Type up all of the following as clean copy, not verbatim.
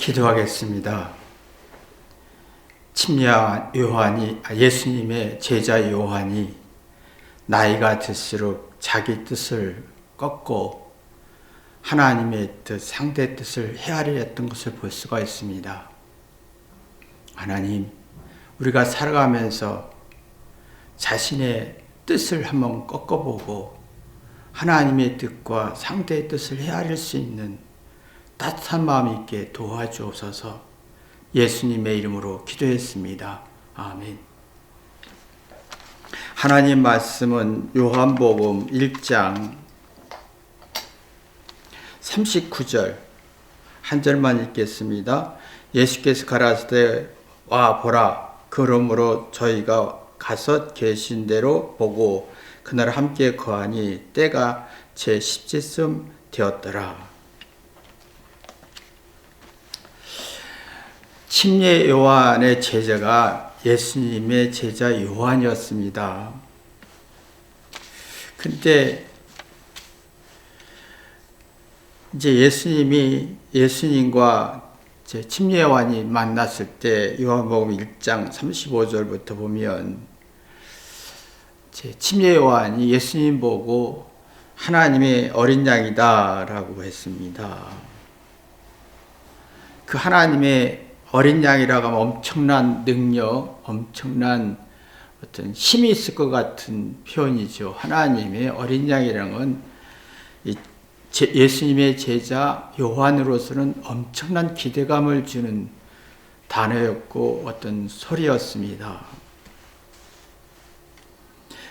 기도하겠습니다. 예수님의 제자 요한이 나이가 들수록 자기 뜻을 꺾고 하나님의 뜻, 상대 뜻을 헤아리려 했던 것을 볼 수가 있습니다. 하나님, 우리가 살아가면서 자신의 뜻을 한번 꺾어보고 하나님의 뜻과 상대의 뜻을 헤아릴 수 있는 따뜻한 마음 있게 도와주옵소서. 예수님의 이름으로 기도했습니다. 아멘. 하나님 말씀은 요한복음 1장 39절 한 절만 읽겠습니다. 예수께서 가라사대 와 보라, 그러므로 저희가 가서 계신 대로 보고 그날 함께 거하니 때가 제 10쯤 되었더라. 침례 요한의 제자가 예수님의 제자 요한이었습니다. 근데 이제 예수님과 침례 요한이 만났을 때 요한복음 1장 35절부터 보면 침례 요한이 예수님 보고 하나님의 어린 양이다 라고 했습니다. 그 하나님의 어린 양이라고 하면 엄청난 능력, 엄청난 어떤 힘이 있을 것 같은 표현이죠. 하나님의 어린 양이라는 건 예수님의 제자 요한으로서는 엄청난 기대감을 주는 단어였고 어떤 소리였습니다.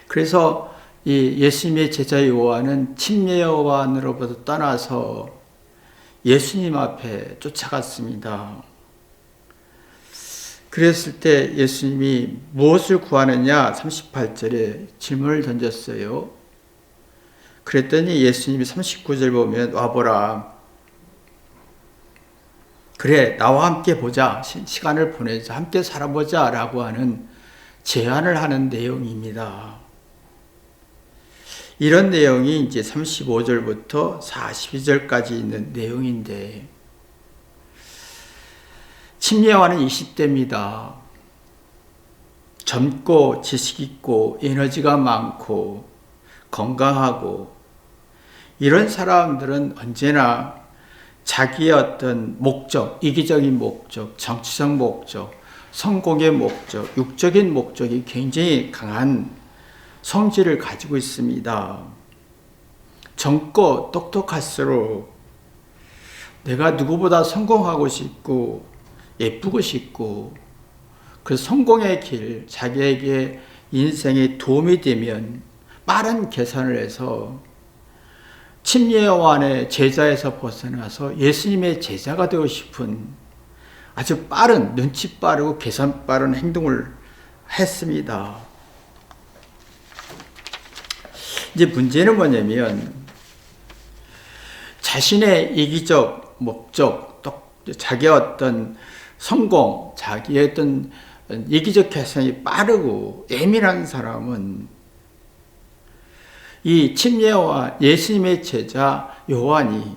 그래서 이 예수님의 제자 요한은 침례 요한으로부터 떠나서 예수님 앞에 쫓아갔습니다. 그랬을 때 예수님이 무엇을 구하느냐 38절에 질문을 던졌어요. 그랬더니 예수님이 39절 보면 와보라. 그래, 나와 함께 보자. 시간을 보내자. 함께 살아보자. 라고 하는 제안을 하는 내용입니다. 이런 내용이 이제 35절부터 42절까지 있는 내용인데, 침례 요한은 20대입니다. 젊고 지식 있고 에너지가 많고 건강하고 이런 사람들은 언제나 자기의 어떤 목적, 이기적인 목적, 정치적 목적, 성공의 목적, 육적인 목적이 굉장히 강한 성질을 가지고 있습니다. 젊고 똑똑할수록 내가 누구보다 성공하고 싶고 예쁘고 싶고 그 성공의 길, 자기에게 인생에 도움이 되면 빠른 계산을 해서 침례 요한의 제자에서 벗어나서 예수님의 제자가 되고 싶은 아주 빠른, 눈치 빠르고 계산 빠른 행동을 했습니다. 이제 문제는 뭐냐면 자신의 이기적 목적, 또 자기의 어떤 성공, 자기의 어떤 이기적 계산이 빠르고 예민한 사람은 이 침례 요한, 예수님의 제자 요한이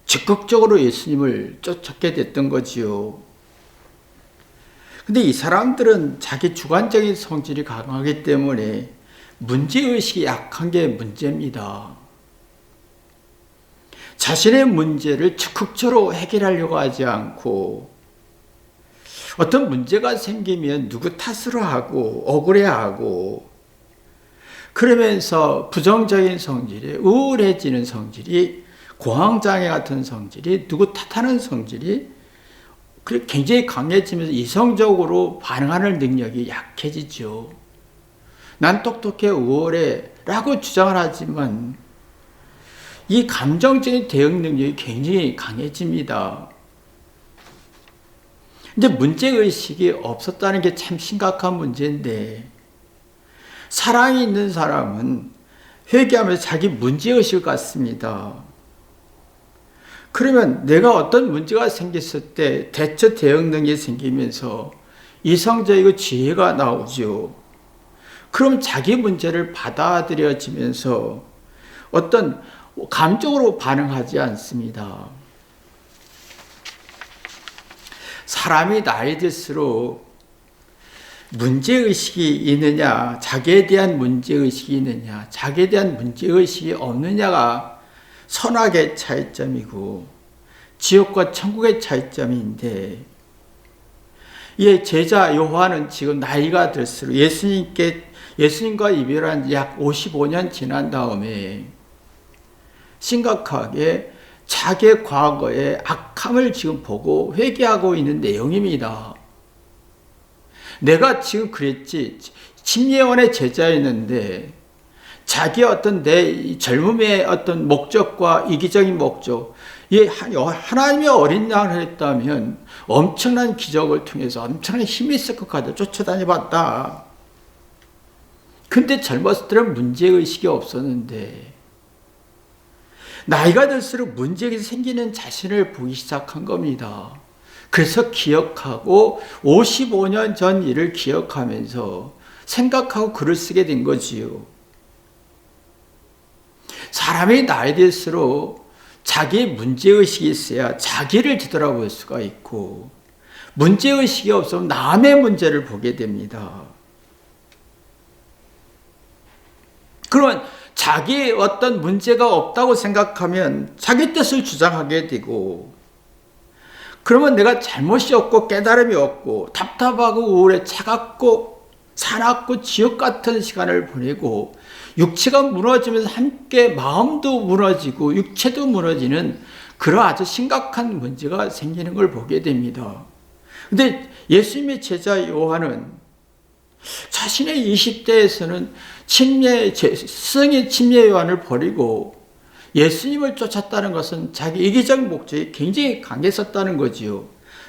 적극적으로 예수님을 쫓게 됐던 거지요. 근데 이 사람들은 자기 주관적인 성질이 강하기 때문에 문제의식이 약한 게 문제입니다. 자신의 문제를 적극적으로 해결하려고 하지 않고 어떤 문제가 생기면 누구 탓으로 하고 억울해하고 그러면서 부정적인 성질이, 우울해지는 성질이, 공황장애 같은 성질이, 누구 탓하는 성질이 굉장히 강해지면서 이성적으로 반응하는 능력이 약해지죠. 난 똑똑해, 우월해 라고 주장을 하지만 이 감정적인 대응 능력이 굉장히 강해집니다. 근데 문제의식이 없었다는 게 참 심각한 문제인데 사랑이 있는 사람은 회개하면서 자기 문제의식을 갖습니다. 그러면 내가 어떤 문제가 생겼을 때 대처 대응 능력이 생기면서 이성적이고 지혜가 나오죠. 그럼 자기 문제를 받아들여지면서 어떤 감정으로 반응하지 않습니다. 사람이 나이 들수록 문제의식이 있느냐, 자기에 대한 문제의식이 있느냐, 자기에 대한 문제의식이 없느냐가 선악의 차이점이고 지옥과 천국의 차이점인데, 이 제자 요한은 지금 나이가 들수록 예수님과 이별한 지 약 55년 지난 다음에 심각하게 자기의 과거의 악함을 지금 보고 회개하고 있는 내용입니다. 내가 지금 그랬지, 침례원의 제자였는데 자기의 어떤 내 젊음의 어떤 목적과 이기적인 목적, 하나님의 어린 양을 했다면 엄청난 기적을 통해서 엄청난 힘이 있을 것 같아 쫓아다녀봤다. 근데 젊었을 때는 문제의식이 없었는데 나이가 들수록 문제가 생기는 자신을 보기 시작한 겁니다. 그래서 기억하고 55년 전 일을 기억하면서 생각하고 글을 쓰게 된 거지요. 사람이 나이 들수록 자기의 문제의식이 있어야 자기를 뒤돌아볼 수가 있고, 문제의식이 없으면 남의 문제를 보게 됩니다. 그러면 자기의 어떤 문제가 없다고 생각하면 자기 뜻을 주장하게 되고, 그러면 내가 잘못이 없고 깨달음이 없고 답답하고 우울해 차갑고 사납고 지옥 같은 시간을 보내고 육체가 무너지면서 함께 마음도 무너지고 육체도 무너지는 그런 아주 심각한 문제가 생기는 걸 보게 됩니다. 근데 예수님의 제자 요한은 자신의 20대에서는 스승의 침례 요한을 버리고 예수님을 쫓았다는 것은 자기 이기적 목적이 굉장히 강했었다는 거지요.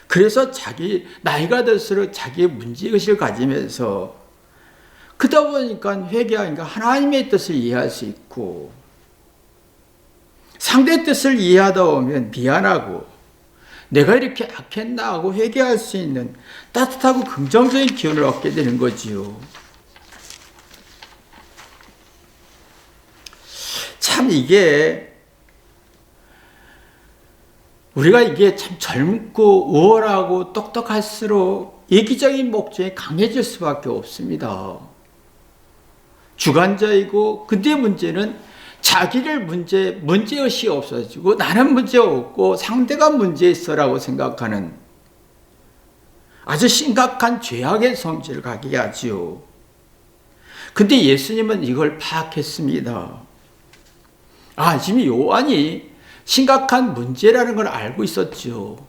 그래서 자기 나이가 들수록 자기의 문제의식을 가지면서 그러다 보니까 회개하니까 하나님의 뜻을 이해할 수 있고, 상대의 뜻을 이해하다 보면 미안하고 내가 이렇게 악했나 하고 회개할 수 있는 따뜻하고 긍정적인 기운을 얻게 되는 거지요. 참 우리가 참 젊고 우월하고 똑똑할수록 이기적인 목적이 강해질 수밖에 없습니다. 주관자이고, 근데 문제는 자기를 문제의식이 없어지고 나는 문제 없고 상대가 문제 있어라고 생각하는 아주 심각한 죄악의 성질을 갖게 하지요. 근데 예수님은 이걸 파악했습니다. 지금 요한이 심각한 문제라는 걸 알고 있었죠.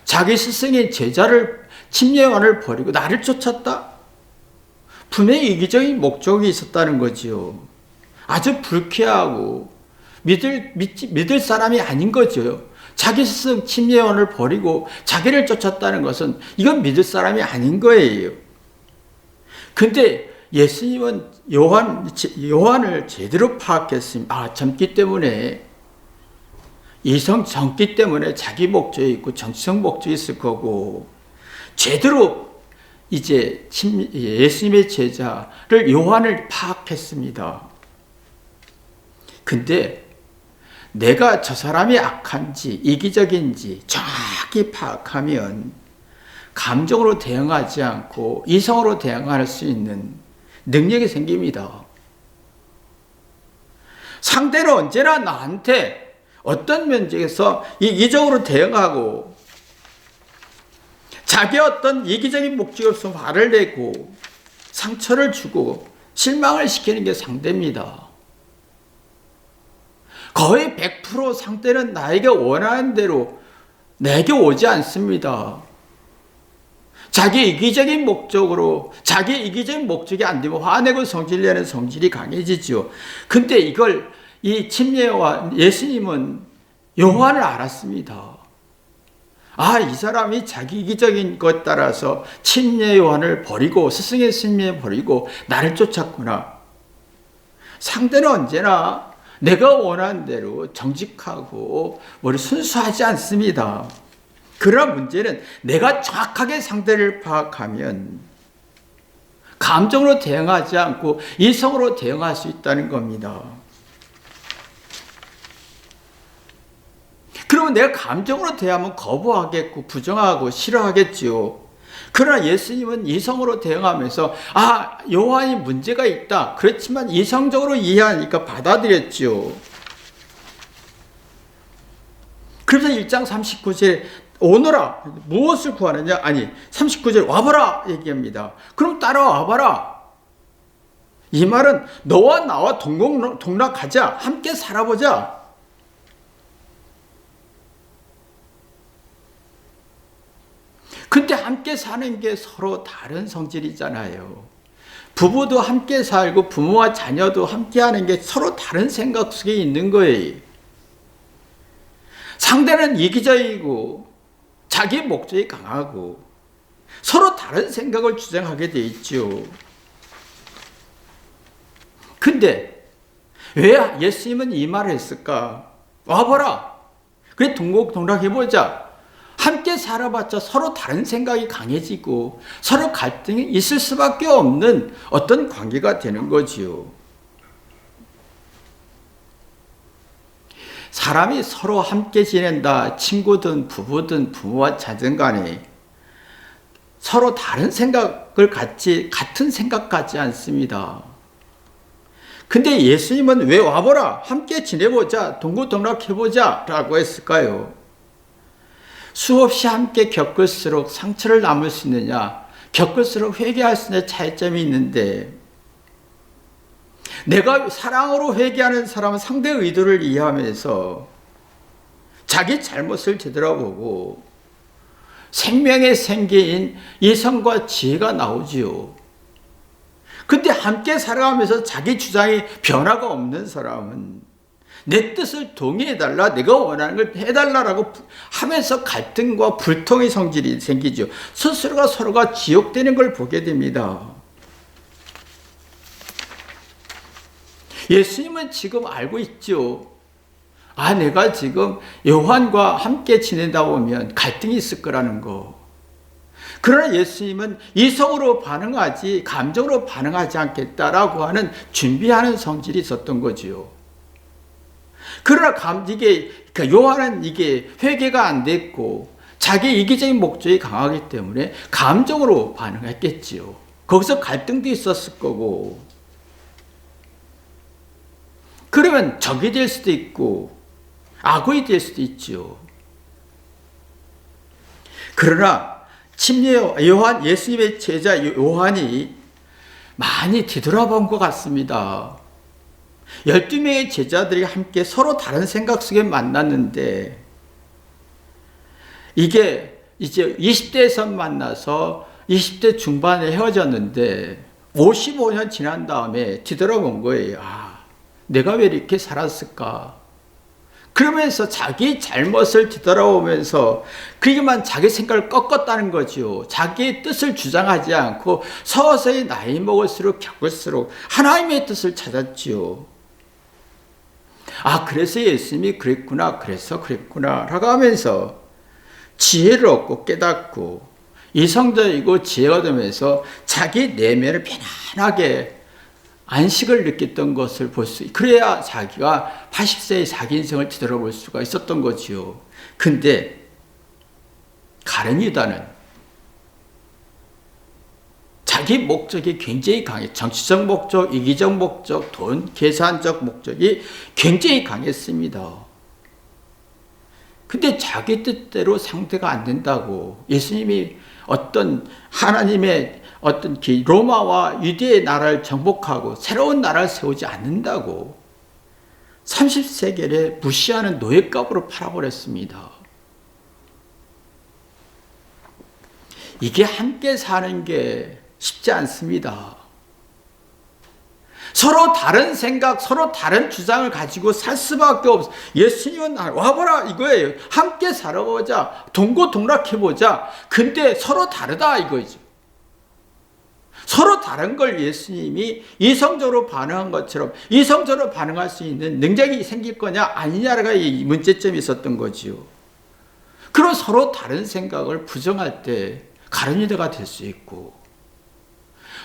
자기 스승의 침례요한을 버리고 나를 쫓았다? 분명히 이기적인 목적이 있었다는 거지요. 아주 불쾌하고 믿을 사람이 아닌 거죠. 자기 스승 침례요한을 버리고 자기를 쫓았다는 것은 이건 믿을 사람이 아닌 거예요. 근데 예수님은 요한을 제대로 파악했습니다. 젊기 때문에, 젊기 때문에 자기 목적이 있고 정치적 목적이 있을 거고, 제대로 이제 예수님의 제자를 요한을 파악했습니다. 근데 내가 저 사람이 악한지 이기적인지 정확히 파악하면 감정으로 대응하지 않고 이성으로 대응할 수 있는 능력이 생깁니다. 상대는 언제나 나한테 어떤 면적에서 이기적으로 대응하고 자기 어떤 이기적인 목적이 없으면 화를 내고 상처를 주고 실망을 시키는 게 상대입니다. 거의 100% 상대는 나에게 원하는 대로 내게 오지 않습니다. 자기 이기적인 목적이 안 되면 화내고 성질내는 성질이 강해지죠. 근데 이걸 이 침례요한 예수님은 요한을 알았습니다. 이 사람이 자기 이기적인 것 따라서 침례요한을 버리고 스승의 침례 버리고 나를 쫓았구나. 상대는 언제나 내가 원하는 대로 정직하고 순수하지 않습니다. 그러나 문제는 내가 정확하게 상대를 파악하면 감정으로 대응하지 않고 이성으로 대응할 수 있다는 겁니다. 그럼 그러면 내가 감정으로 대하면 거부하겠고 부정하고 싫어하겠지요. 그러나 예수님은 이성으로 대응하면서 요한이 문제가 있다. 그렇지만 이성적으로 이해하니까 받아들였지요. 그래서 1장 39절에 오너라 무엇을 구하느냐? 39절 와봐라 얘기합니다. 그럼 따라와봐라. 이 말은 너와 나와 동락하자. 함께 살아보자. 근데 함께 사는 게 서로 다른 성질이잖아요. 부부도 함께 살고 부모와 자녀도 함께 하는 게 서로 다른 생각 속에 있는 거예요. 상대는 이기적이고 자기 목적이 강하고 서로 다른 생각을 주장하게 돼 있죠. 근데 왜 예수님은 이 말을 했을까? 와봐라. 그래 동락해보자. 함께 살아봤자 서로 다른 생각이 강해지고 서로 갈등이 있을 수밖에 없는 어떤 관계가 되는 거지요. 사람이 서로 함께 지낸다. 친구든 부부든 부모와 자녀 간에 서로 다른 생각을 같은 생각 같지 않습니다. 근데 예수님은 왜 와보라. 함께 지내보자. 동고동락해보자 라고 했을까요? 수없이 함께 겪을수록 상처를 남을 수 있느냐, 겪을수록 회개할 수 있는 차이점이 있는데, 내가 사랑으로 회개하는 사람은 상대의 의도를 이해하면서 자기 잘못을 되돌아보고 생명의 생계인 이성과 지혜가 나오지요. 근데 함께 살아가면서 자기 주장에 변화가 없는 사람은 내 뜻을 동의해달라, 내가 원하는 걸 해달라라고 하면서 갈등과 불통의 성질이 생기죠. 스스로가 서로가 지옥되는 걸 보게 됩니다. 예수님은 지금 알고 있죠. 내가 지금 요한과 함께 지내다 보면 갈등이 있을 거라는 거. 그러나 예수님은 이성으로 반응하지 감정으로 반응하지 않겠다라고 하는 준비하는 성질이 있었던 거지요. 그러나 요한은 이게 회개가 안 됐고 자기 이기적인 목적이 강하기 때문에 감정으로 반응했겠지요. 거기서 갈등도 있었을 거고, 그러면 적이 될 수도 있고 악이 될 수도 있죠. 그러나 예수님의 제자 요한이 많이 뒤돌아본 것 같습니다. 12명의 제자들이 함께 서로 다른 생각 속에 만났는데, 이게 이제 20대에서 만나서 20대 중반에 헤어졌는데 55년 지난 다음에 뒤돌아본 거예요. 내가 왜 이렇게 살았을까? 그러면서 자기 잘못을 뒤돌아보면서 그게만 자기 생각을 꺾었다는 거죠. 자기의 뜻을 주장하지 않고 서서히 나이 먹을수록 겪을수록 하나님의 뜻을 찾았지요. 그래서 예수님이 그랬구나 라고 하면서 지혜를 얻고 깨닫고 이성적이고 지혜가 되면서 자기 내면을 편안하게 안식을 느꼈던 것을 볼 수, 그래야 자기가 80세의 자기 인생을 뒤돌아볼 수가 있었던 거지요. 근데 가룟 유다는 자기 목적이 굉장히 강해. 정치적 목적, 이기적 목적, 돈, 계산적 목적이 굉장히 강했습니다. 근데 자기 뜻대로 상대가 안 된다고 예수님이 하나님의 로마와 유대의 나라를 정복하고 새로운 나라를 세우지 않는다고 30세겔에 무시하는 노예값으로 팔아버렸습니다. 이게 함께 사는 게 쉽지 않습니다. 서로 다른 생각, 서로 다른 주장을 가지고 살 수밖에 없어. 예수님은 와보라 이거예요. 함께 살아보자. 동고동락해보자. 근데 서로 다르다 이거죠. 서로 다른 걸 예수님이 이성적으로 반응한 것처럼 이성적으로 반응할 수 있는 능력이 생길 거냐 아니냐가 이 문제점이 있었던 거지요. 그럼 서로 다른 생각을 부정할 때 가룟 유다가 될 수 있고,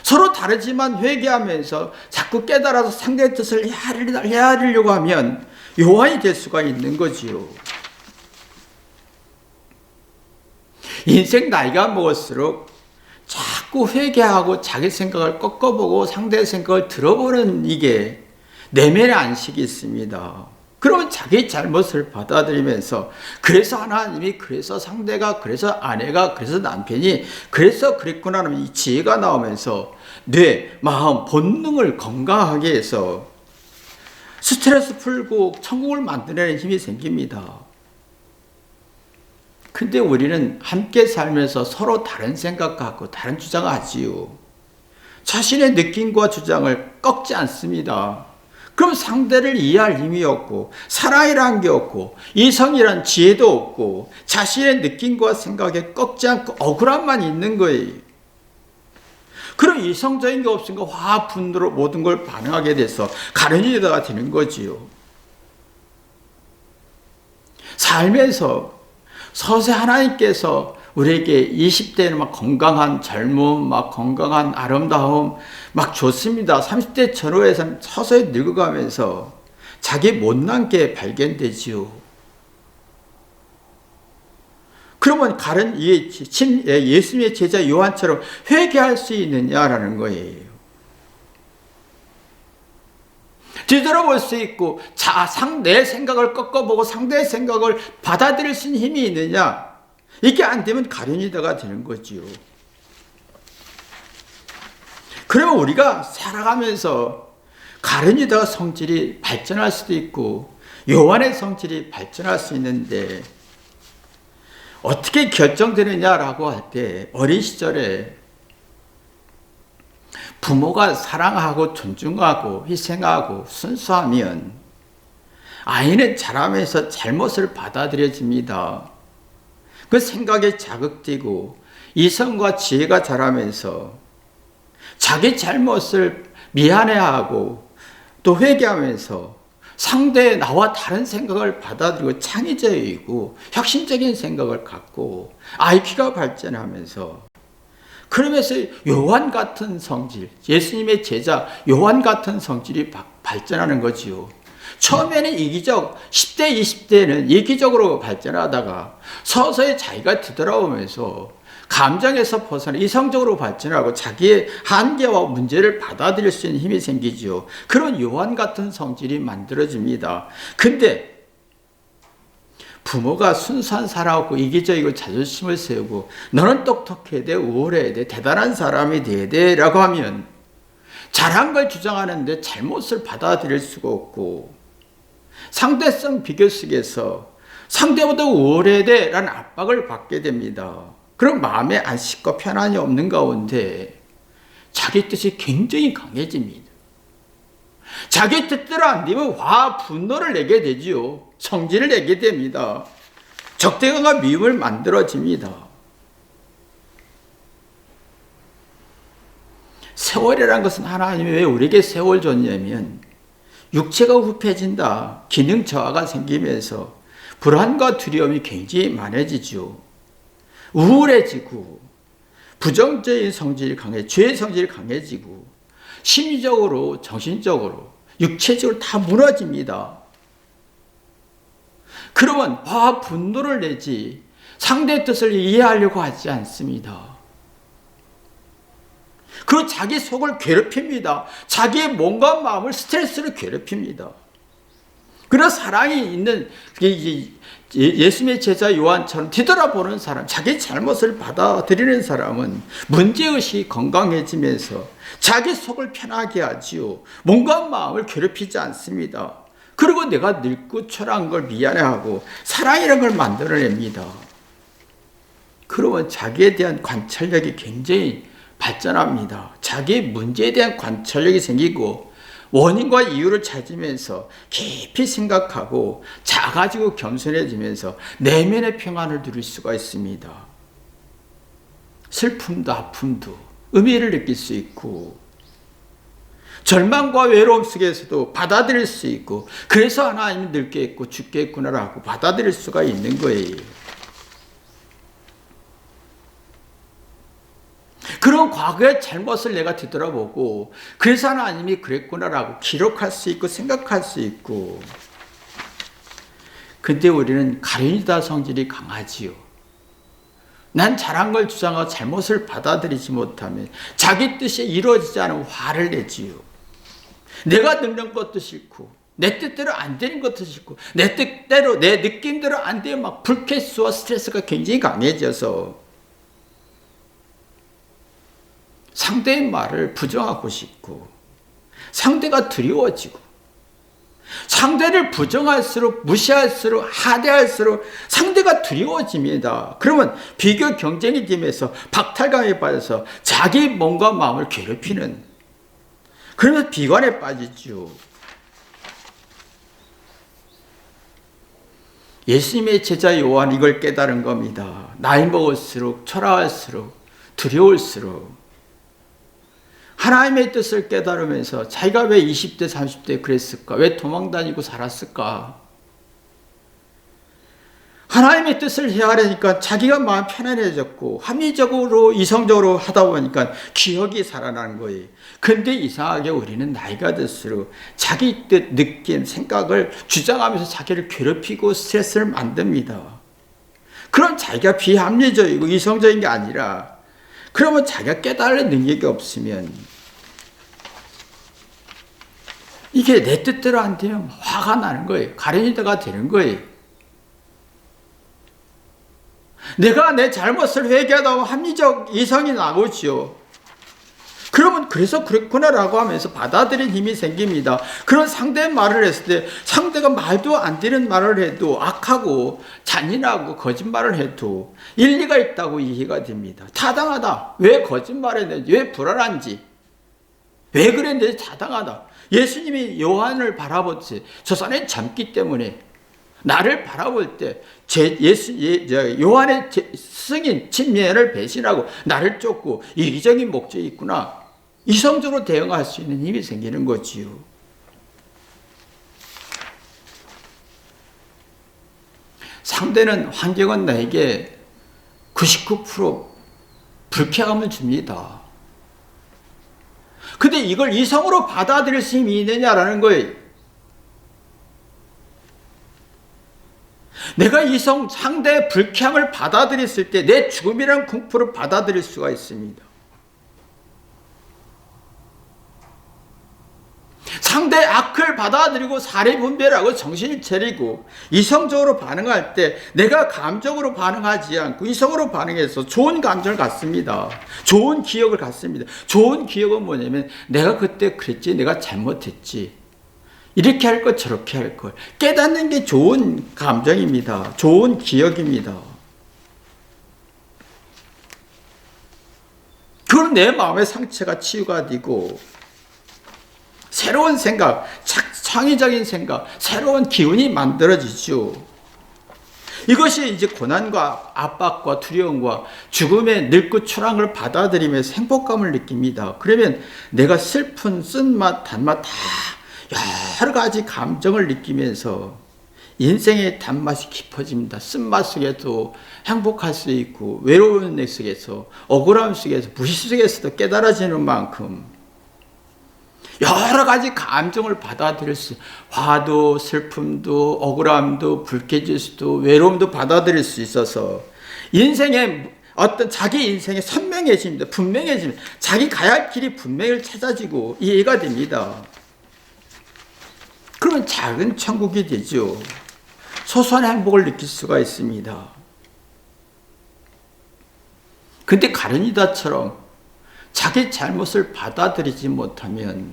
서로 다르지만 회개하면서 자꾸 깨달아서 상대의 뜻을 헤아리려고 하면 요한이 될 수가 있는 거지요. 인생 나이가 먹을수록 자꾸 회개하고 자기 생각을 꺾어보고 상대의 생각을 들어보는 이게 내면의 안식이 있습니다. 그러면 자기 잘못을 받아들이면서 그래서 하나님이 그래서 상대가 그래서 아내가 그래서 남편이 그래서 그랬구나라는 이 지혜가 나오면서 뇌, 마음, 본능을 건강하게 해서 스트레스 풀고 천국을 만들어내는 힘이 생깁니다. 근데 우리는 함께 살면서 서로 다른 생각하고 다른 주장을 하지요. 자신의 느낌과 주장을 꺾지 않습니다. 그럼 상대를 이해할 힘이 없고 사랑이란 게 없고 이성이란 지혜도 없고 자신의 느낌과 생각에 꺾지 않고 억울함만 있는 거예요. 그럼 이성적인 게 없으니까 화학 분노로 모든 걸 반응하게 돼서 가련이가 되는 거지요. 살면서 서세 하나님께서 우리에게 20대에는 막 건강한 젊음, 막 건강한 아름다움, 막 좋습니다. 30대 전후에서는 서서히 늙어가면서 자기 못난 게 발견되지요. 그러면 예수님의 제자 요한처럼 회개할 수 있느냐라는 거예요. 뒤돌아볼 수 있고 내 생각을 꺾어보고 상대의 생각을 받아들일 수 있는 힘이 있느냐? 이게 안 되면 가룟유다가 되는 거지요. 그러면 우리가 살아가면서 가룟유다가 성질이 발전할 수도 있고 요한의 성질이 발전할 수 있는데 어떻게 결정되느냐라고 할 때 어린 시절에 부모가 사랑하고 존중하고 희생하고 순수하면 아이는 자라면서 잘못을 받아들여집니다. 그 생각에 자극되고 이성과 지혜가 자라면서 자기 잘못을 미안해하고 또 회개하면서 상대의 나와 다른 생각을 받아들이고 창의적이고 혁신적인 생각을 갖고 IQ가 발전하면서 그러면서 요한 같은 성질, 예수님의 제자 요한 같은 성질이 발전하는 거지요. 처음에는 이기적, 10대, 20대는 이기적으로 발전하다가 서서히 자기가 뒤돌아오면서 감정에서 벗어나 이성적으로 발전하고 자기의 한계와 문제를 받아들일 수 있는 힘이 생기지요. 그런 요한 같은 성질이 만들어집니다. 근데 부모가 순수한 사람하고 이기적이고 자존심을 세우고 너는 똑똑해야 돼, 우월해야 돼, 대단한 사람이 돼야 돼 라고 하면 잘한 걸 주장하는데 잘못을 받아들일 수가 없고 상대성 비교 속에서 상대보다 우월해야 돼 라는 압박을 받게 됩니다. 그럼 마음에 안식과 편안이 없는 가운데 자기 뜻이 굉장히 강해집니다. 자기 뜻대로 안 되면 분노를 내게 되지요. 성질을 내게 됩니다. 적대감과 미움을 만들어집니다. 세월이라는 것은 하나님이 왜 우리에게 세월 줬냐면 육체가 후패진다. 기능 저하가 생기면서 불안과 두려움이 굉장히 많아지죠. 우울해지고 부정적인 성질이 죄의 성질이 강해지고 심리적으로 정신적으로 육체적으로 다 무너집니다. 그러면 분노를 내지 상대의 뜻을 이해하려고 하지 않습니다. 그리고 자기 속을 괴롭힙니다. 자기의 몸과 마음을 스트레스로 괴롭힙니다. 그래서 사랑이 있는 예수님의 제자 요한처럼 뒤돌아보는 사람, 자기 잘못을 받아들이는 사람은 문제의식이 건강해지면서 자기 속을 편하게 하지요. 몸과 마음을 괴롭히지 않습니다. 그리고 내가 늙고 초라한 걸 미안해하고 사랑이라는 걸 만들어냅니다. 그러면 자기에 대한 관찰력이 굉장히 발전합니다. 자기의 문제에 대한 관찰력이 생기고 원인과 이유를 찾으면서 깊이 생각하고 작아지고 겸손해지면서 내면의 평안을 누릴 수가 있습니다. 슬픔도 아픔도 의미를 느낄 수 있고 절망과 외로움 속에서도 받아들일 수 있고 그래서 하나님이 늙겠고 죽겠구나라고 받아들일 수가 있는 거예요. 그런 과거의 잘못을 내가 뒤돌아보고 그래서 하나님이 그랬구나라고 기록할 수 있고 생각할 수 있고 근데 우리는 가룟유다 성질이 강하지요. 난 잘한 걸 주장하고 잘못을 받아들이지 못하면 자기 뜻이 이루어지지 않으면 화를 내지요. 내가 듣는 것도 싫고 내 뜻대로 안 되는 것도 싫고 내 뜻대로 내 느낌대로 안 되면 막 불쾌수와 스트레스가 굉장히 강해져서 상대의 말을 부정하고 싶고 상대가 두려워지고 상대를 부정할수록 무시할수록 하대할수록 상대가 두려워집니다. 그러면 비교 경쟁이 되면서 박탈감에 빠져서 자기 몸과 마음을 괴롭히는 그러면서 비관에 빠지죠. 예수님의 제자 요한 이걸 깨달은 겁니다. 나이 먹을수록 초라할수록 두려울수록 하나님의 뜻을 깨달으면서 자기가 왜 20대 30대 그랬을까? 왜 도망다니고 살았을까? 하나님의 뜻을 헤아리니까 자기가 마음 편안해졌고 합리적으로 이성적으로 하다 보니까 기억이 살아나는 거예요. 근데 이상하게 우리는 나이가 들수록 자기 뜻, 느낌, 생각을 주장하면서 자기를 괴롭히고 스트레스를 만듭니다. 그럼 자기가 비합리적이고 이성적인 게 아니라 그러면 자기가 깨달을 능력이 없으면 이게 내 뜻대로 안 되면 화가 나는 거예요. 가련이다가 되는 거예요. 내가 내 잘못을 회개하다 보면 합리적 이성이 나오지요. 그러면 그래서 그랬구나라고 하면서 받아들인 힘이 생깁니다. 그런 상대의 말을 했을 때 상대가 말도 안 되는 말을 해도 악하고 잔인하고 거짓말을 해도 일리가 있다고 이해가 됩니다. 타당하다. 왜 거짓말했는지, 왜 불안한지, 왜 그랬는지 타당하다. 예수님이 요한을 바라보지 저 사람이 젊기 때문에 나를 바라볼 때 요한의 스승인 침례를 배신하고 나를 쫓고 이기적인 목적이 있구나. 이성적으로 대응할 수 있는 힘이 생기는 거지요. 상대는 환경은 나에게 99% 불쾌감을 줍니다. 근데 이걸 이성으로 받아들일 수 힘이 있느냐라는 거예요. 내가 이성 상대의 불쾌함을 받아들였을 때 내 죽음이라는 공포를 받아들일 수가 있습니다. 상대의 악을 받아들이고 사리 분별하고 정신을 차리고 이성적으로 반응할 때 내가 감정으로 반응하지 않고 이성으로 반응해서 좋은 감정을 갖습니다. 좋은 기억을 갖습니다. 좋은 기억은 뭐냐면 내가 그때 그랬지, 내가 잘못했지, 이렇게 할 것 저렇게 할 것 깨닫는 게 좋은 감정입니다. 좋은 기억입니다. 그럼 내 마음의 상처가 치유가 되고 새로운 생각, 창의적인 생각, 새로운 기운이 만들어지죠. 이것이 이제 고난과 압박과 두려움과 죽음의 늙고 초랑을 받아들이면서 행복감을 느낍니다. 그러면 내가 슬픈 쓴맛, 단맛 다 여러 가지 감정을 느끼면서 인생의 단맛이 깊어집니다. 쓴맛 속에도 행복할 수 있고 외로운 속에서 억울함 속에서 무시 속에서도 깨달아지는 만큼 여러 가지 감정을 받아들일 수, 화도 슬픔도 억울함도 불쾌지수도 외로움도 받아들일 수 있어서 인생의 어떤 자기 인생이 선명해집니다. 분명해집니다. 자기 가야 할 길이 분명히 찾아지고 이해가 됩니다. 그러면 작은 천국이 되죠. 소소한 행복을 느낄 수가 있습니다. 근데 가룟유다처럼 자기 잘못을 받아들이지 못하면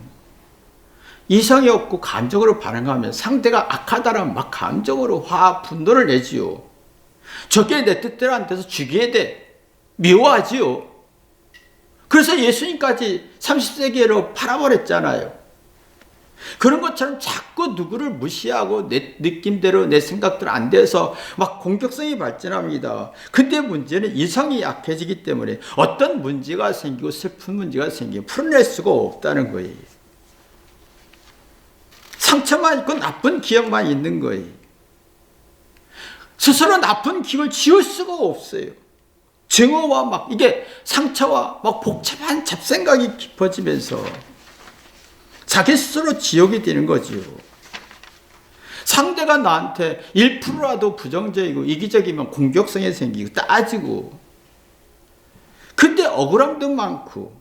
이성이 없고 감정으로 반응하면 상대가 악하다라면 막 감정으로 분노를 내지요. 저게 내 뜻대로 안 돼서 죽여야 돼. 미워하지요. 그래서 예수님까지 30세기로 팔아버렸잖아요. 그런 것처럼 자꾸 누구를 무시하고 내 느낌대로 내 생각대로 안 돼서 막 공격성이 발전합니다. 근데 문제는 이성이 약해지기 때문에 어떤 문제가 생기고 슬픈 문제가 생기고 풀어낼 수가 없다는 거예요. 상처만 있고 나쁜 기억만 있는 거예요. 스스로 나쁜 기억을 지울 수가 없어요. 증오와 막 이게 상처와 막 복잡한 잡생각이 깊어지면서 자기 스스로 지옥이 되는 거지요. 상대가 나한테 1%라도 부정적이고 이기적이면 공격성이 생기고 따지고 억울함도 많고,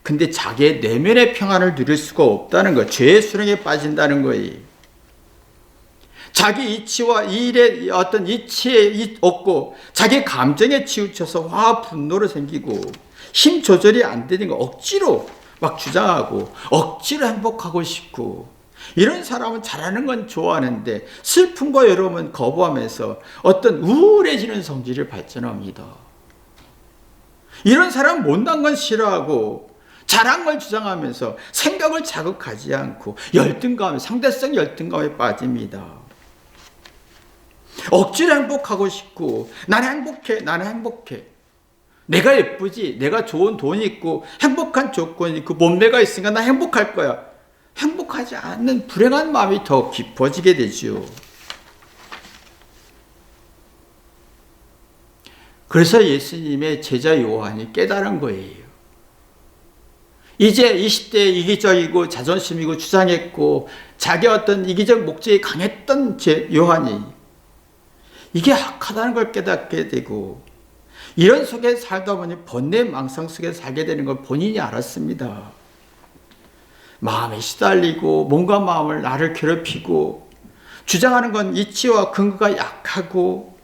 근데 자기의 내면의 평안을 누릴 수가 없다는 거, 죄의 수렁에 빠진다는 거예요. 자기 이치와 이 일의 어떤 이치에 없고 자기 감정에 치우쳐서 화 분노로 생기고 힘 조절이 안 되는 거 억지로 막 주장하고 억지로 행복하고 싶고, 이런 사람은 잘하는 건 좋아하는데 슬픔과 외로움은 거부하면서 어떤 우울해지는 성질을 발전합니다. 이런 사람은 못난 건 싫어하고 잘한 걸 주장하면서 생각을 자극하지 않고 열등감, 상대성 열등감에 빠집니다. 억지로 행복하고 싶고 나는 행복해, 나는 행복해. 내가 예쁘지, 내가 좋은 돈이 있고 행복한 조건이 있고 몸매가 있으니까 나 행복할 거야. 행복하지 않는 불행한 마음이 더 깊어지게 되죠. 그래서 예수님의 제자 요한이 깨달은 거예요. 이제 20대에 이기적이고 자존심이고 주장했고 자기 어떤 이기적 목적이 강했던 요한이 이게 악하다는 걸 깨닫게 되고, 이런 속에 살다 보니 번뇌 망상 속에 살게 되는 걸 본인이 알았습니다. 마음에 시달리고 몸과 마음을 나를 괴롭히고 주장하는 건 이치와 근거가 약하고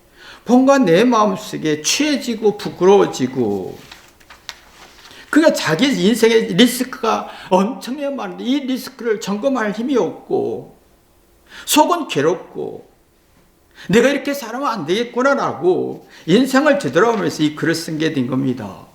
뭔가 내 마음속에 취해지고 부끄러워지고, 그러니까 자기 인생의 리스크가 엄청나게 많은데 이 리스크를 점검할 힘이 없고 속은 괴롭고 내가 이렇게 살아면 안 되겠구나라고 인생을 되돌아보면서 이 글을 쓴 게 된 겁니다.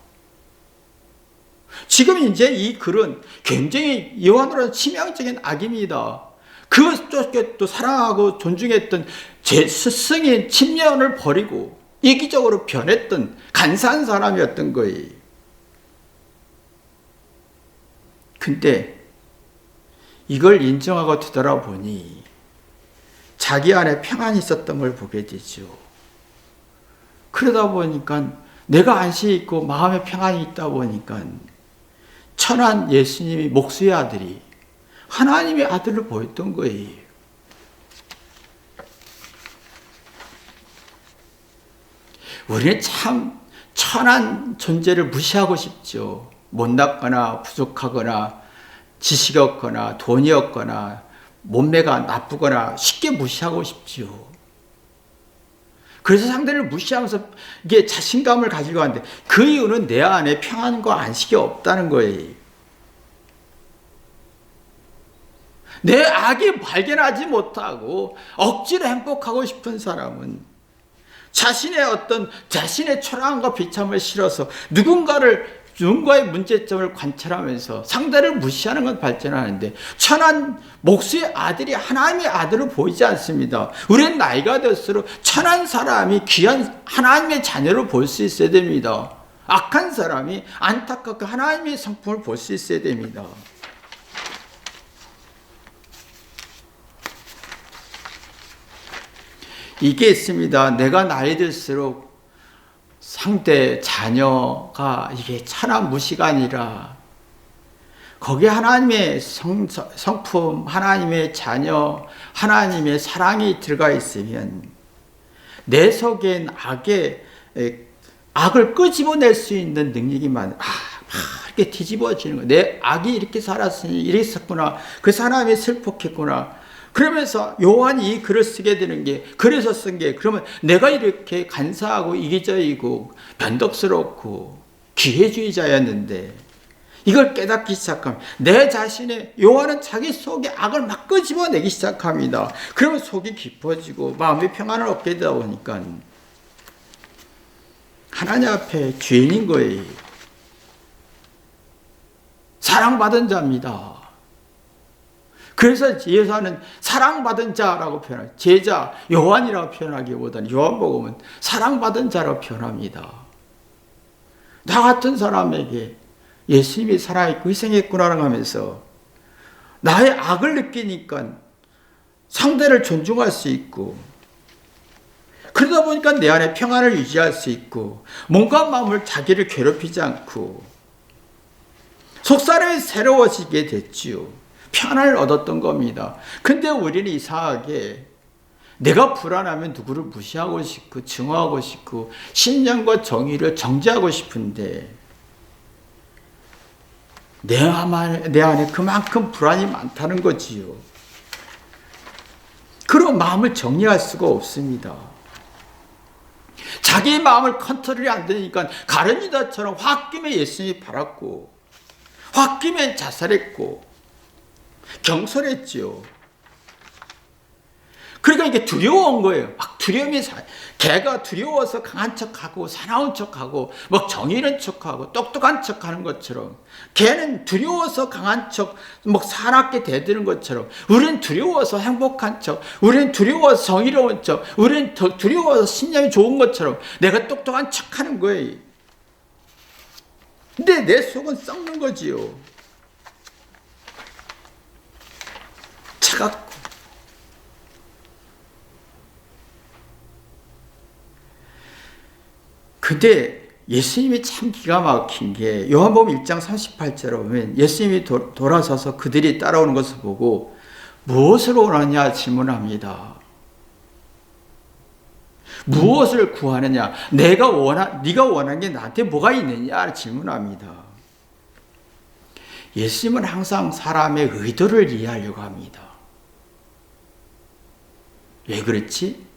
지금 이제 이 글은 굉장히 요한으로는 치명적인 악입니다. 그 쪽에 또 사랑하고 존중했던 제 스승인 침례원을 버리고 이기적으로 변했던 간사한 사람이었던 거예요. 근데 이걸 인정하고 되돌아보니 자기 안에 평안이 있었던 걸 보게 되죠. 그러다 보니까 내가 안식이 있고 마음에 평안이 있다 보니까 천한 예수님이 목수의 아들이 하나님의 아들을 보였던 거예요. 우리는 참 천한 존재를 무시하고 싶죠. 못났거나 부족하거나 지식이 없거나 돈이 없거나 몸매가 나쁘거나 쉽게 무시하고 싶죠. 그래서 상대를 무시하면서 이게 자신감을 가지고 하는데 그 이유는 내 안에 평안과 안식이 없다는 거예요. 내 악이 발견하지 못하고 억지로 행복하고 싶은 사람은 자신의 초라함과 비참을 실어서 누군가의 문제점을 관찰하면서 상대를 무시하는 건 발전하는데, 천한 목수의 아들이 하나님의 아들을 보이지 않습니다. 우리는 나이가 들수록 천한 사람이 귀한 하나님의 자녀를 볼 수 있어야 됩니다. 악한 사람이 안타깝게 하나님의 성품을 볼 수 있어야 됩니다. 이게 있습니다. 내가 나이 들수록 상대 자녀가 이게 천한 무시가 아니라 거기에 하나님의 성품, 하나님의 자녀, 하나님의 사랑이 들어가 있으면 내 속엔 악을 끄집어낼 수 있는 능력이 이렇게 뒤집어지는 거예요. 내 악이 이렇게 살았으니 이랬었구나. 그 사람이 슬펐겠구나. 그러면서 요한이 이 글을 쓰게 되는 게, 그래서 쓴 게, 그러면 내가 이렇게 간사하고 이기적이고 변덕스럽고 기회주의자였는데 이걸 깨닫기 시작하면 내 자신의, 요한은 자기 속에 악을 막 끄집어내기 시작합니다. 그러면 속이 깊어지고 마음의 평안을 얻게 되다 보니까 하나님 앞에 죄인인 거예요. 사랑받은 자입니다. 그래서 예수는 사랑받은 자라고 표현해요. 제자 요한이라고 표현하기보다는 요한복음은 사랑받은 자라고 표현합니다. 나 같은 사람에게 예수님이 살아있고 희생했구나 하면서 나의 악을 느끼니까 상대를 존중할 수 있고, 그러다 보니까 내 안에 평안을 유지할 수 있고 몸과 마음을 자기를 괴롭히지 않고 속사람이 새로워지게 됐지요. 편안을 얻었던 겁니다. 근데 우리는 이상하게 내가 불안하면 누구를 무시하고 싶고 증오하고 싶고 신념과 정의를 정죄하고 싶은데 내 안에 그만큼 불안이 많다는 거지요. 그런 마음을 정리할 수가 없습니다. 자기의 마음을 컨트롤이 안 되니까 가룟 유다처럼 홧김에 예수님이 팔았고 홧김에 자살했고 경솔했지요. 그러니까 이게 두려운 거예요. 막 두려움이 개가 두려워서 강한 척하고 사나운 척하고 뭐 정의 있는 척하고 똑똑한 척하는 것처럼 개는 두려워서 강한 척, 뭐 사납게 대드는 것처럼 우리는 두려워서 행복한 척, 우리는 두려워서 정의로운 척, 우리는 두려워서 신념이 좋은 것처럼 내가 똑똑한 척하는 거예요. 근데 내 속은 썩는 거지요. 차갑고. 근데 예수님이 참 기가 막힌 게 요한복음 1장 38절에 보면 예수님이 돌아서서 그들이 따라오는 것을 보고 무엇을 원하냐 질문합니다. 무엇을 구하느냐? 네가 원하는 게 나한테 뭐가 있느냐 질문합니다. 예수님은 항상 사람의 의도를 이해하려고 합니다. 왜 그렇지?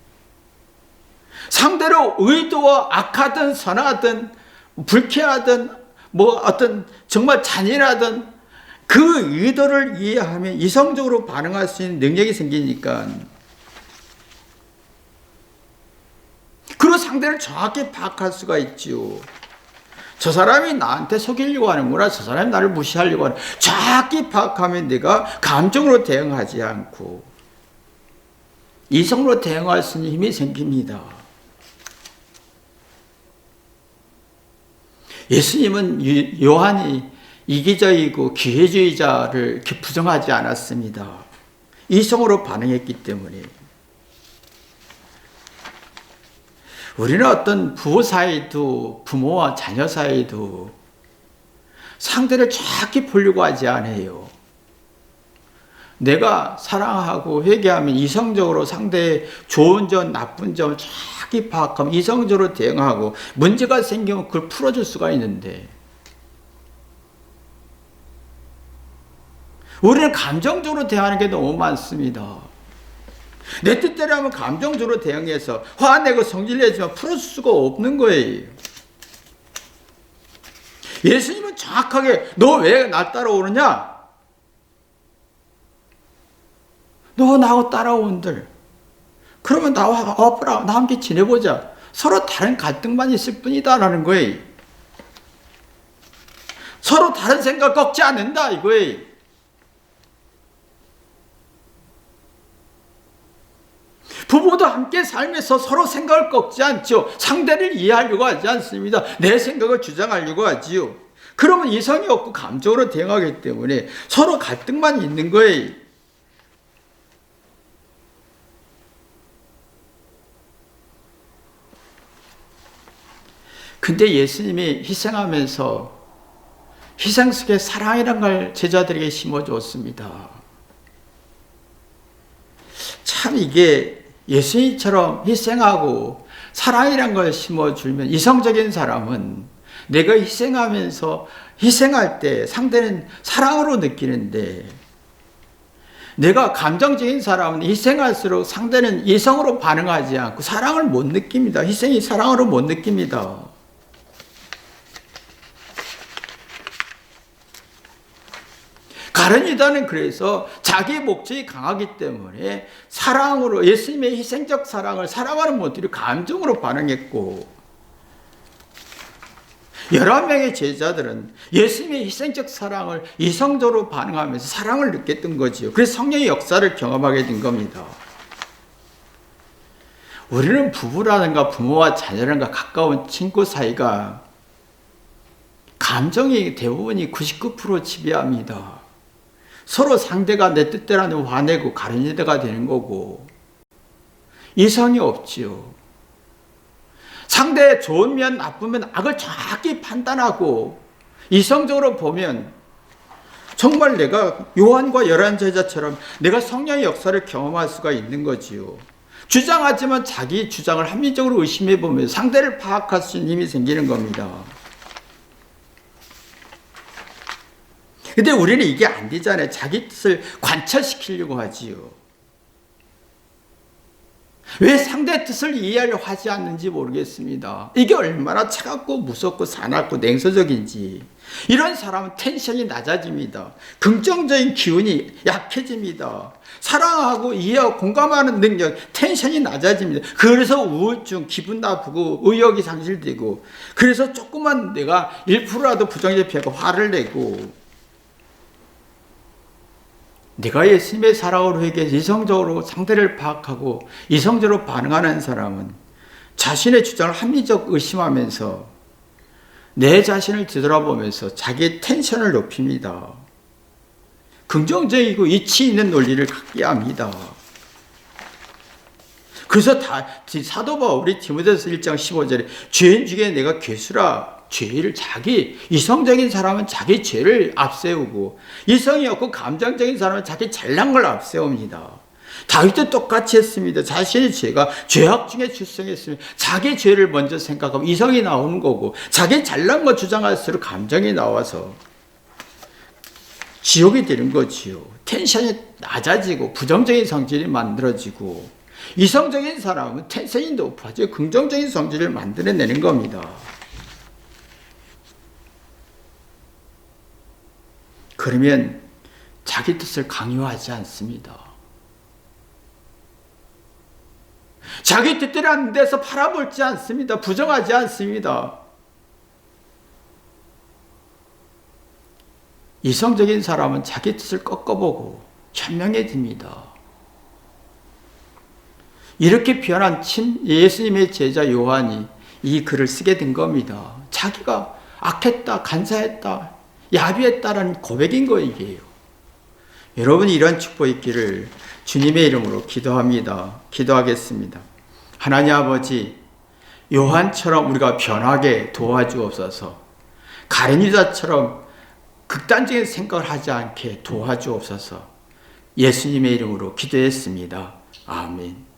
상대로 의도와 악하든 선하든 불쾌하든 뭐 어떤 정말 잔인하든 그 의도를 이해하면 이성적으로 반응할 수 있는 능력이 생기니까 그리고 상대를 정확히 파악할 수가 있지요. 저 사람이 나한테 속이려고 하는구나, 저 사람이 나를 무시하려고 하는, 정확히 파악하면 내가 감정으로 대응하지 않고 이성으로 대응할 수 있는 힘이 생깁니다. 예수님은 요한이 이기적이고 기회주의자를 이렇게 부정하지 않았습니다. 이성으로 반응했기 때문에. 우리는 어떤 부부 사이도 부모와 자녀 사이도 상대를 정확히 보려고 하지 않아요. 내가 사랑하고 회개하면 이성적으로 상대의 좋은 점, 나쁜 점을 정확히 파악하면 이성적으로 대응하고 문제가 생기면 그걸 풀어줄 수가 있는데 우리는 감정적으로 대하는 게 너무 많습니다. 내 뜻대로 하면 감정적으로 대응해서 화내고 성질내지만 풀어줄 수가 없는 거예요. 예수님은 정확하게 너 왜 날 따라오느냐? 너 나하고 따라온들 그러면 나와 함께 지내보자. 서로 다른 갈등만 있을 뿐이다라는 거예요. 서로 다른 생각 꺾지 않는다 이거예요. 부부도 함께 살면서 서로 생각을 꺾지 않죠. 상대를 이해하려고 하지 않습니다. 내 생각을 주장하려고 하지요. 그러면 이성이 없고 감정으로 대응하기 때문에 서로 갈등만 있는 거예요. 근데 예수님이 희생하면서 희생 속에 사랑이란 걸 제자들에게 심어주었습니다. 참 이게 예수님처럼 희생하고 사랑이란 걸 심어주면 이성적인 사람은 내가 희생하면서 희생할 때 상대는 사랑으로 느끼는데 내가 감정적인 사람은 희생할수록 상대는 이성으로 반응하지 않고 사랑을 못 느낍니다. 희생이 사랑으로 못 느낍니다. 가룟 유다는 그래서 자기의 목적이 강하기 때문에 사랑으로 예수님의 희생적 사랑을 사랑하는 못들이 감정으로 반응했고 11명의 제자들은 예수님의 희생적 사랑을 이성적으로 반응하면서 사랑을 느꼈던 거지요. 그래서 성령의 역사를 경험하게 된 겁니다. 우리는 부부라든가 부모와 자녀라든가 가까운 친구 사이가 감정이 대부분이 99% 지배합니다. 서로 상대가 내 뜻대로 하면 화내고 가룟 유다가 되는 거고 이성이 없지요. 상대의 좋은 면 나쁜 면 악을 정확히 판단하고 이성적으로 보면 정말 내가 요한과 11 제자처럼 내가 성령의 역사를 경험할 수가 있는 거지요. 주장하지만 자기 주장을 합리적으로 의심해 보면 상대를 파악할 수 있는 힘이 생기는 겁니다. 근데 우리는 이게 안 되잖아요. 자기 뜻을 관철시키려고 하지요. 왜 상대 뜻을 이해하려고 하지 않는지 모르겠습니다. 이게 얼마나 차갑고 무섭고 사납고 냉소적인지. 이런 사람은 텐션이 낮아집니다. 긍정적인 기운이 약해집니다. 사랑하고 이해하고 공감하는 능력, 텐션이 낮아집니다. 그래서 우울증, 기분 나쁘고 의욕이 상실되고, 그래서 조금만 내가 1%라도 부정적인 피하고 화를 내고, 내가 예수님의 사랑으로 회개해서 이성적으로 상대를 파악하고 이성적으로 반응하는 사람은 자신의 주장을 합리적 의심하면서 내 자신을 뒤돌아보면서 자기의 텐션을 높입니다. 긍정적이고 이치 있는 논리를 갖게 합니다. 그래서 사도 바울이 디모데서 1장 15절에 죄인 중에 내가 괴수라, 죄를 자기 이성적인 사람은 자기 죄를 앞세우고 이성이 없고 감정적인 사람은 자기 잘난 걸 앞세웁니다. 다윗도 똑같이 했습니다. 자신의 죄가 죄악 중에 출생했으면 자기 죄를 먼저 생각하고 이성이 나오는 거고, 자기 잘난 거 주장할수록 감정이 나와서 지옥이 되는 거지요. 텐션이 낮아지고 부정적인 성질이 만들어지고, 이성적인 사람은 텐션이 높아져 긍정적인 성질을 만들어내는 겁니다. 그러면 자기 뜻을 강요하지 않습니다. 자기 뜻대로 안 돼서 팔아먹지 않습니다. 부정하지 않습니다. 이성적인 사람은 자기 뜻을 꺾어보고 현명해집니다. 이렇게 변한 예수님의 제자 요한이 이 글을 쓰게 된 겁니다. 자기가 악했다, 간사했다, 야비했다라는 고백인 거예요. 여러분이 이런 축복 있기를 주님의 이름으로 기도합니다. 기도하겠습니다. 하나님 아버지, 요한처럼 우리가 변하게 도와주옵소서. 가룟 유다처럼 극단적인 생각을 하지 않게 도와주옵소서. 예수님의 이름으로 기도했습니다. 아멘.